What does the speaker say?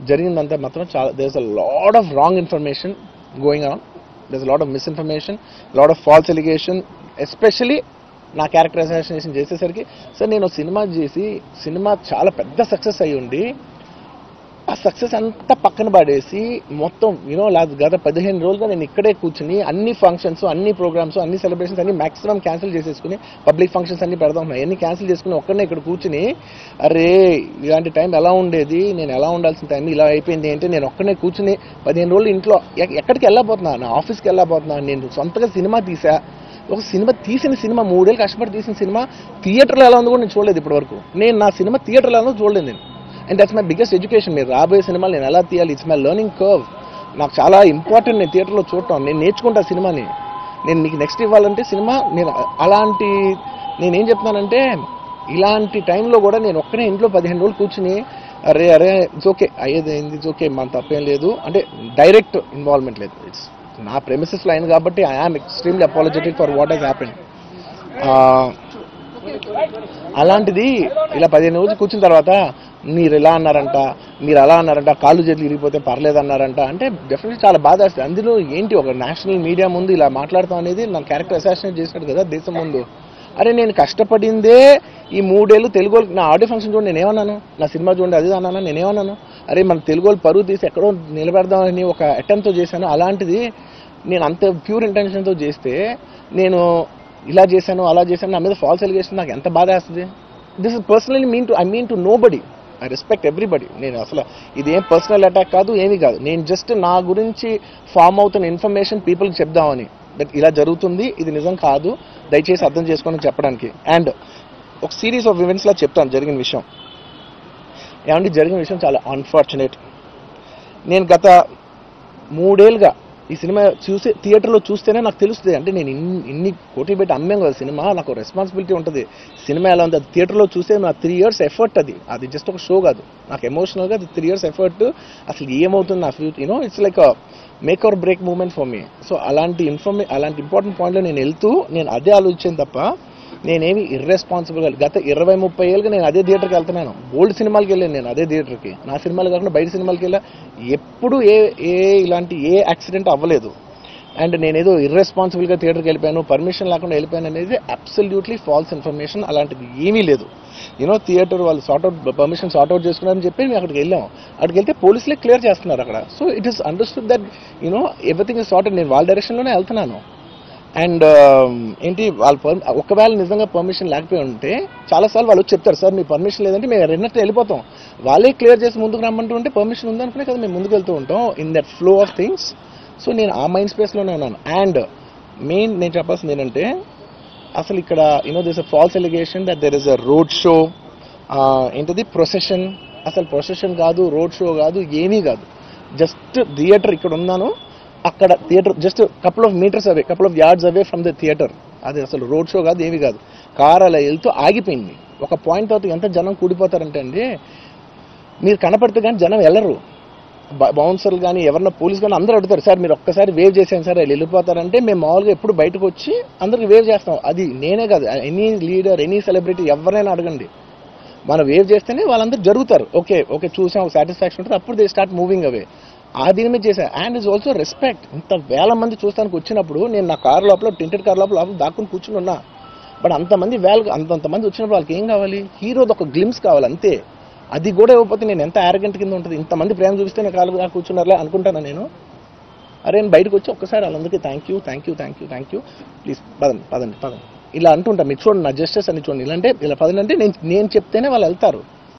జరిగిందంతా మాత్రం చాలా there is a lot of wrong information going on, there is a lot of misinformation, lot of false allegation, especially నా character assassination చేసేసరికి sir నేను cinema చేసి cinema చాలా పెద్ద సక్సెస్ అయ్యి ఉండి ఆ సక్సెస్ అంతా పక్కన పడేసి మొత్తం గత 15 రోజులుగా నేను ఇక్కడే కూర్చుని అన్ని ఫంక్షన్స్, అన్ని ప్రోగ్రామ్స్, అన్ని సెలబ్రేషన్స్ అన్ని మాక్సిమం క్యాన్సిల్ చేసేసుకుని పబ్లిక్ ఫంక్షన్స్ అన్ని పెడదాం అన్ని క్యాన్సిల్ చేసుకుని ఒక్కడనే ఇక్కడ కూర్చుని అరే ఇలాంటి టైం ఎలా ఉండేది, నేను ఎలా ఉండాల్సిన టైం ఇలా అయిపోయింది అంటే నేను ఒక్కడనే కూర్చుని 15 రోజులు ఇంట్లో ఎక్కడికి వెళ్ళబోతున్నా, నా ఆఫీస్కి వెళ్ళబోతున్నా, నేను సొంతగా సినిమా తీసా. ఒక సినిమా తీసిన సినిమా 3 ఏళ్ళు కష్టపడి తీసిన సినిమా థియేటర్లో ఎలా ఉందో కూడా నేను చూడలేదు ఇప్పటి వరకు. నేను నా సినిమా థియేటర్లో ఎలా ఉందో చూడలేదు నేను. And that's my biggest education. మీరు రాబోయే సినిమాలు నేను ఎలా తీయాలి, ఇట్స్ మై లెర్నింగ్ కర్వ్. నాకు చాలా ఇంపార్టెంట్ నేను థియేటర్లో చూడటం, నేను నేర్చుకుంటా సినిమాని. నేను మీకు నెక్స్ట్ ఇవ్వాలంటే సినిమా నేను అలాంటి నేనేం చెప్తున్నానంటే ఇలాంటి టైంలో కూడా నేను ఒక్కనే ఇంట్లో 15 రోజులు కూర్చుని అరే ఇట్స్ ఓకే అయ్యేది అయింది, ఇట్స్ ఓకే మన తప్పేం లేదు అంటే డైరెక్ట్ ఇన్వాల్వ్మెంట్ లేదు. ఇట్స్ నా ప్రెమిసెస్లో అయింది కాబట్టి I am extremely apologetic for what has happened. అలాంటిది ఇలా 15 రోజులు కూర్చున్న తర్వాత మీరు ఇలా అన్నారంట, మీరు అలా అన్నారంట, కాళ్ళు చేతులు ఇరిగిపోతే పర్లేదు అన్నారంట అంటే డెఫినెట్లీ చాలా బాధ వస్తుంది. అందులో ఏంటి ఒక నేషనల్ మీడియా ముందు ఇలా మాట్లాడతాం అనేది నా క్యారెక్టర్ అసాసినేట్ చేసినట్టు కదా దేశం ముందు. అరే నేను కష్టపడిందే ఈ 3 ఏళ్ళు తెలుగు నా ఆడియో ఫంక్షన్ చూడండి నేనేమన్నాను, నా సినిమా చూడండి అది అన్నాను నేనేమన్నాను, అరే మన తెలుగు వాళ్ళు పరువు తీసి ఎక్కడో నిలబెడదామని ఒక అటెంప్ట్తో చేశాను. అలాంటిది నేను అంత ప్యూర్ ఇంటెన్షన్తో చేస్తే నేను ఇలా చేశాను అలా చేశాను నా మీద ఫాల్స్ ఎలిగేషన్ నాకు ఎంత బాధ వేస్తుంది. This is personally I mean to nobody, I respect everybody. నేను అసలు ఇదేం పర్సనల్ అటాక్ కాదు, ఏమీ కాదు. నేను జస్ట్ నా గురించి ఫామ్ అవుతున్న ఇన్ఫర్మేషన్ పీపుల్కి చెప్దామని, బట్ ఇలా జరుగుతుంది ఇది నిజం కాదు దయచేసి అర్థం చేసుకోమని చెప్పడానికి. అండ్ ఒక సిరీస్ ఆఫ్ ఈవెంట్స్లా చెప్తాను జరిగిన విషయం. ఏమంటే జరిగిన విషయం చాలా అన్ఫార్చునేట్. నేను గత 3 ఏళ్ళుగా ఈ సినిమా చూసి థియేటర్లో చూస్తేనే నాకు తెలుస్తుంది. అంటే నేను ఇన్ని కోట్లు పెట్టి అమ్మాం కదా సినిమా, నాకు రెస్పాన్సిబిలిటీ ఉంటుంది. సినిమా ఎలా ఉంది అది థియేటర్లో చూస్తే నా 3 years ఎఫర్ట్, అది జస్ట్ ఒక షో కాదు, నాకు ఎమోషనల్గా అది 3 years ఎఫర్ట్. అసలు ఏమవుతుంది నా future it's like make or break moment for me. So అలాంటి ఇంపార్టెంట్ పాయింట్లో నేను వెళ్తూ నేను అదే ఆలోచించాను తప్ప నేనేమి ఇర్రెస్పాన్సిబుల్గా గత 20-30 ఏళ్ళుగా నేను అదే థియేటర్కి వెళ్తున్నాను. ఓల్డ్ సినిమాలకి వెళ్ళాను నేను అదే థియేటర్కి, నా సినిమాలు కాకుండా బయట సినిమాలకి వెళ్ళా. ఎప్పుడు ఇలాంటి యాక్సిడెంట్ అవ్వలేదు. అండ్ నేనేదో ఇర్రెస్పాన్సిబుల్గా థియేటర్కి వెళ్ళిపోయాను, పర్మిషన్ లేకుండా వెళ్ళిపోయాను అనేది అబ్సల్యూట్లీ ఫాల్స్ ఇన్ఫర్మేషన్. అలాంటిది ఏమీ లేదు. థియేటర్ వాళ్ళు పర్మిషన్ సార్ట్అవుట్ చేసుకున్నారని చెప్పి మేము అక్కడికి వెళ్ళాము. అక్కడికి వెళ్తే పోలీసులే క్లియర్ చేస్తున్నారు అక్కడ. So it is understood that everything is sorted. నేను వాళ్ళ డైరెక్షన్లోనే వెళ్తున్నాను. అండ్ ఏంటి వాళ్ళు ఒకవేళ నిజంగా పర్మిషన్ లేకపోయి ఉంటే చాలాసార్లు వాళ్ళు చెప్తారు సార్ మీ పర్మిషన్ లేదంటే మేము రెండట్టు వెళ్ళిపోతాం, వాళ్ళే క్లియర్ చేసి ముందుకు రమ్మంటూ ఉంటే పర్మిషన్ ఉందనుకునే కదా మేము ముందుకు వెళ్తూ ఉంటాం in that flow of things. So నేను ఆ మైండ్ స్పేస్లోనే ఉన్నాను. అండ్ మెయిన్ నేను చెప్పాల్సింది ఏంటంటే అసలు ఇక్కడ this a false allegation that there is a road show, ఏంటది ప్రొసెషన్. అసలు ప్రొసెషన్ కాదు, రోడ్ షో కాదు, ఏమీ కాదు. జస్ట్ థియేటర్ ఇక్కడ ఉన్నాను, అక్కడ theatre just couple of metres away, couple of yards away from the theatre. అది అసలు రోడ్ షో కాదు, ఏమీ కాదు. కార్ అలా వెళ్తూ ఆగిపోయింది. ఒక పాయింట్ తర్వాత ఎంత జనం కూడిపోతారంటే అండి మీరు కనపడితే కానీ జనం వెళ్ళరు. బౌన్సర్లు కానీ ఎవరన్నా పోలీస్ కానీ అందరూ అడుగుతారు సార్ మీరు ఒక్కసారి వేవ్ చేసాను సార్ వాళ్ళు వెళ్ళిపోతారంటే మేము మామూలుగా ఎప్పుడు బయటకు వచ్చి అందరికి వేవ్ చేస్తాం. అది నేనే కాదు, ఎనీ లీడర్ ఎనీ సెలబ్రిటీ ఎవరైనా అడగండి, మనం వేవ్ చేస్తేనే వాళ్ళందరూ జరుగుతారు. ఓకే ఓకే చూసాం సాటిస్ఫాక్షన్ ఉంటుంది, అప్పుడు దే స్టార్ట్ మూవింగ్ అవే. ఆ దీని మీద చేశాను. And is also respect. ఇంత వేల మంది చూస్తానికి వచ్చినప్పుడు నేను నా కార్ లోపల టింటెడ్ కార్ లోపల దాక్కుని కూర్చుని ఉన్నా. బట్ అంతమంది అంతమంది వచ్చినప్పుడు వాళ్ళకి ఏం కావాలి, హీరోది ఒక గ్లిమ్స్ కావాలి అంతే. అది కూడా ఇవ్వకపోతే నేను ఎంత యారగెంట్ కింద ఉంటుంది. ఇంతమంది ప్రేమ చూపిస్తే నేను కాలు కూర్చున్నారులే అనుకుంటాను నేను. అరే నేను బయటకు వచ్చి ఒక్కసారి వాళ్ళందరికీ థ్యాంక్ యూ ప్లీజ్ పదండి ఇలా అంటుంటా. మీరు చూడండి నా జస్టిస్ అని చూడండి, ఇలాంటే ఇలా పదండి అంటే నేను చెప్తేనే వాళ్ళు వెళ్తారు.